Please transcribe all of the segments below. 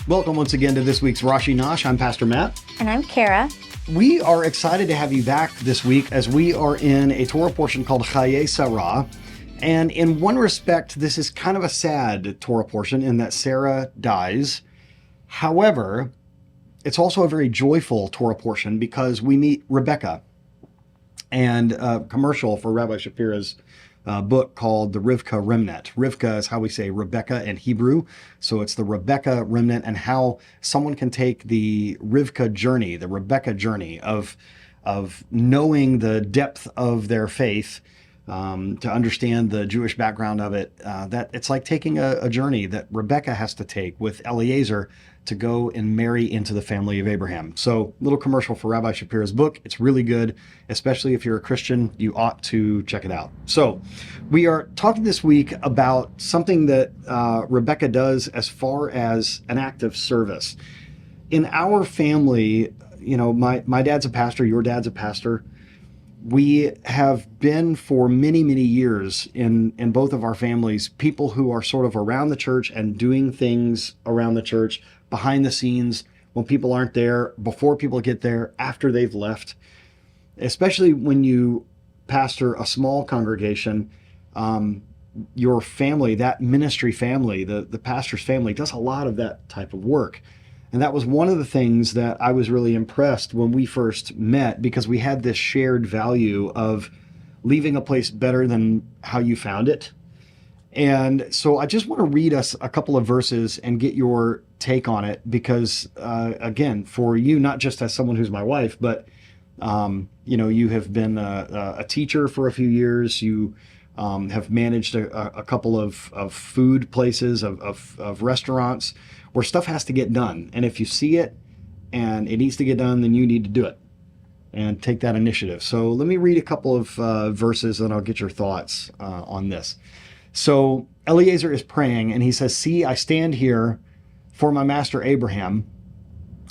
Welcome once again to this week's Rashi Nosh. I'm Pastor Matt. And I'm Kara. We are excited to have you back this week as we are in a Torah portion called Chaye Sarah. And in one respect, this is kind of a sad Torah portion in that Sarah dies. However, it's also a very joyful Torah portion because we meet Rebecca, and a commercial for Rabbi Shapira's book called The Rivka Remnant. Rivka is how we say Rebecca in Hebrew. So it's the Rebecca Remnant, and how someone can take the Rivka journey, the Rebecca journey of knowing the depth of their faith, to understand the Jewish background of it, that it's like taking a journey that Rebecca has to take with Eliezer to go and marry into the family of Abraham. So, little commercial for Rabbi Shapira's book. It's really good, especially if you're a Christian. You ought to check it out. So, we are talking this week about something that Rebecca does as far as an act of service. In our family, you know, my dad's a pastor, your dad's a pastor. We have been for many, many years in both of our families, people who are sort of around the church and doing things around the church, behind the scenes, when people aren't there, before people get there, after they've left. Especially when you pastor a small congregation, your family, that ministry family, the pastor's family, does a lot of that type of work. And that was one of the things that I was really impressed when we first met, because we had this shared value of leaving a place better than how you found it. And so I just want to read us a couple of verses and get your take on it, because, again, for you, not just as someone who's my wife, but, you know, you have been a teacher for a few years. You have managed a couple of food places, of restaurants, where stuff has to get done. And if you see it and it needs to get done, then you need to do it and take that initiative. So let me read a couple of verses and I'll get your thoughts on this. So Eliezer is praying and he says, "See, I stand here for my master Abraham.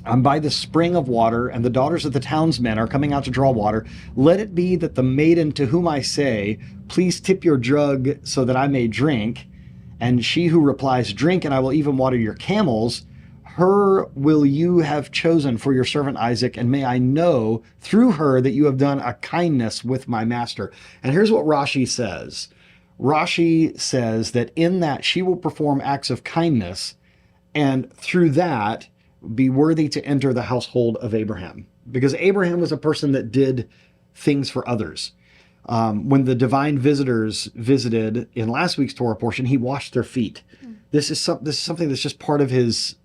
I'm by the spring of water, and the daughters of the townsmen are coming out to draw water. Let it be that the maiden to whom I say, 'Please tip your jug so that I may drink,' and she who replies, 'Drink, and I will even water your camels,' her will you have chosen for your servant Isaac, and may I know through her that you have done a kindness with my master." And here's what Rashi says. Rashi says that in that she will perform acts of kindness, and through that be worthy to enter the household of Abraham. Because Abraham was a person that did things for others. When the divine visitors visited in last week's Torah portion, he washed their feet. This is something that's just part of his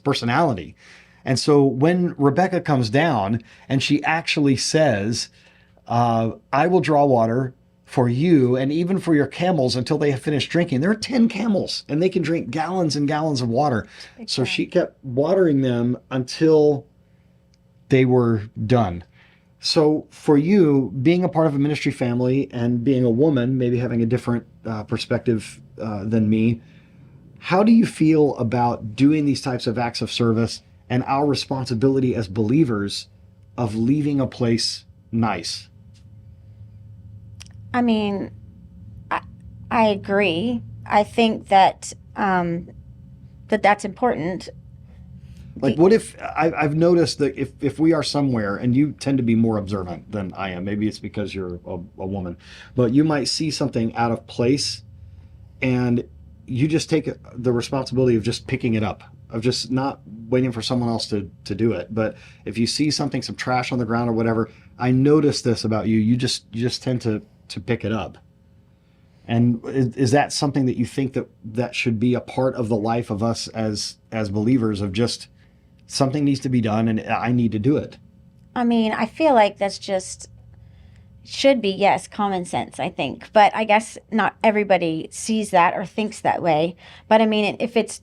personality. And so when Rebecca comes down and she actually says, "I will draw water for you and even for your camels until they have finished drinking." There are 10 camels and they can drink gallons and gallons of water. So she kept watering them until they were done. So for you, being a part of a ministry family and being a woman, maybe having a different perspective than me, how do you feel about doing these types of acts of service and our responsibility as believers of leaving a place nice? I mean, I agree. I think that that's important. Like, what if I've noticed that if we are somewhere, and you tend to be more observant than I am, maybe it's because you're a woman, but you might see something out of place and you just take the responsibility of just picking it up, of just not waiting for someone else to do it. But if you see something, some trash on the ground or whatever, I notice this about you. You just tend to pick it up. And is that something that you think that should be a part of the life of us as believers, of just something needs to be done and I need to do it? I mean, I feel like that's just should be, yes, common sense, I think. But I guess not everybody sees that or thinks that way. But I mean, if it's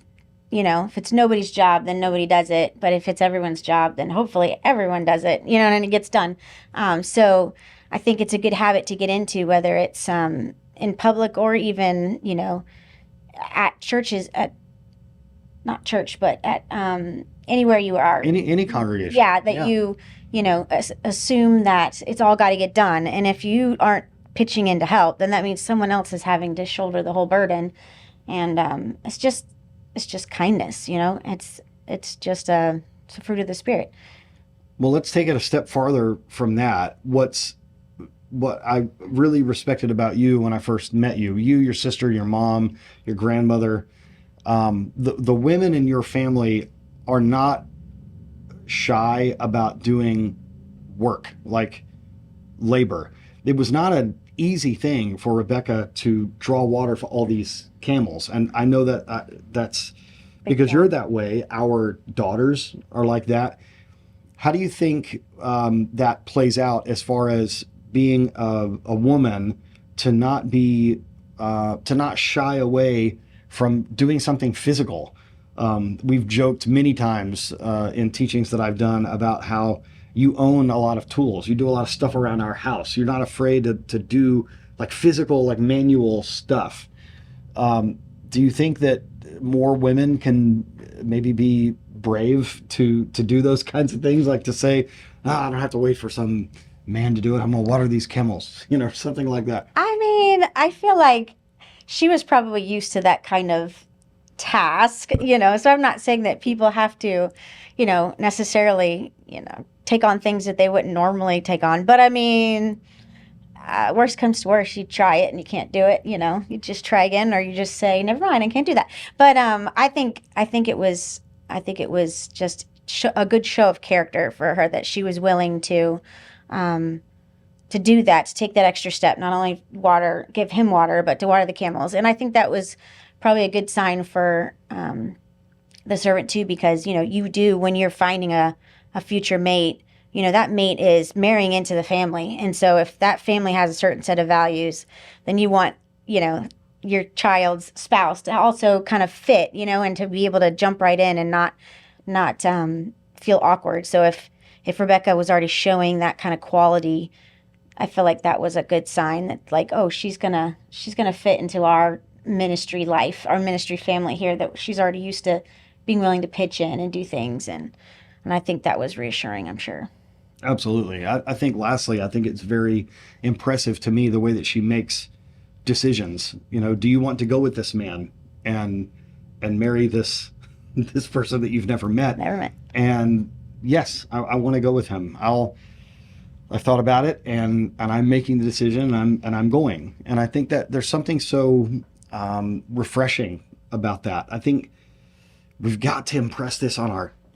nobody's job, then nobody does it. But if it's everyone's job, then hopefully everyone does it, and it gets done. So I think it's a good habit to get into, whether it's in public or even, at churches, not church, but at anywhere you are. Any congregation. Yeah, that you assume that it's all got to get done. And if you aren't pitching in to help, then that means someone else is having to shoulder the whole burden. And it's just kindness, you know. It's just it's a fruit of the spirit. Well, let's take it a step farther from that. What I really respected about you when I first met you, your sister, your mom, your grandmother, the women in your family are not shy about doing work, like labor. It was not an easy thing for Rebecca to draw water for all these camels. And I know that that's because you're that way. Our daughters are like that. How do you think that plays out as far as being a woman to not be to not shy away from doing something physical? We've joked many times in teachings that I've done about how you own a lot of tools. You do a lot of stuff around our house. You're not afraid to do like physical, like manual stuff. Do you think that more women can maybe be brave to do those kinds of things, like to say, I don't have to wait for some man to do it. I'm gonna water these camels, something like that. I mean, I feel like she was probably used to that kind of task, so I'm not saying that people have to, necessarily, take on things that they wouldn't normally take on. But I mean, worst comes to worst, you try it and you can't do it, you just try again, or you just say, never mind, I can't do that. But I think it was just a good show of character for her that she was willing to do that, to take that extra step, not only give him water, but to water the camels. And I think that was probably a good sign for the servant too, because, you do, when you're finding a future mate, that mate is marrying into the family. And so if that family has a certain set of values, then you want, your child's spouse to also kind of fit, and to be able to jump right in and not feel awkward. So if Rebecca was already showing that kind of quality, I feel like that was a good sign that, like, oh, she's gonna fit into our ministry life, our ministry family here, that she's already used to being willing to pitch in and do things. And I think that was reassuring, I'm sure. Absolutely. I think lastly, I think it's very impressive to me the way that she makes decisions. Do you want to go with this man and marry this person that you've never met? Never met. And yes, I want to go with him. I've thought about it, and I'm making the decision, and I'm going. And I think that there's something so refreshing about that. I think we've got to impress this on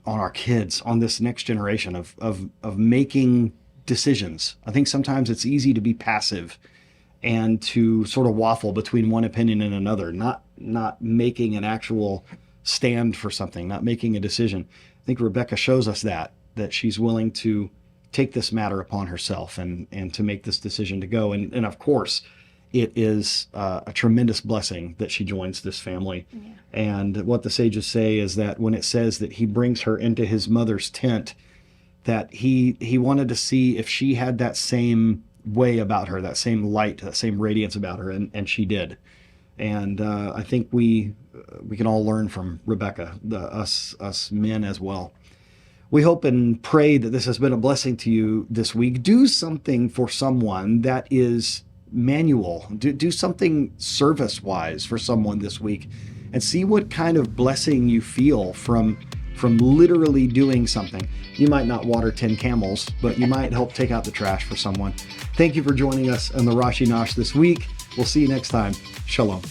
our kids, on this next generation of making decisions. I think sometimes it's easy to be passive and to sort of waffle between one opinion and another, not making an actual stand for something, not making a decision. I think Rebecca shows us that she's willing to take this matter upon herself and to make this decision to go. And of course, it is a tremendous blessing that she joins this family. Yeah. And what the sages say is that when it says that he brings her into his mother's tent, that he wanted to see if she had that same way about her, that same light, that same radiance about her, and she did. And I think we can all learn from Rebecca, us men as well. We hope and pray that this has been a blessing to you this week. Do something for someone that is manual. Do something service-wise for someone this week, and see what kind of blessing you feel from literally doing something. You might not water 10 camels, but you might help take out the trash for someone. Thank you for joining us on the Rashi Nosh this week. We'll see you next time. Shalom.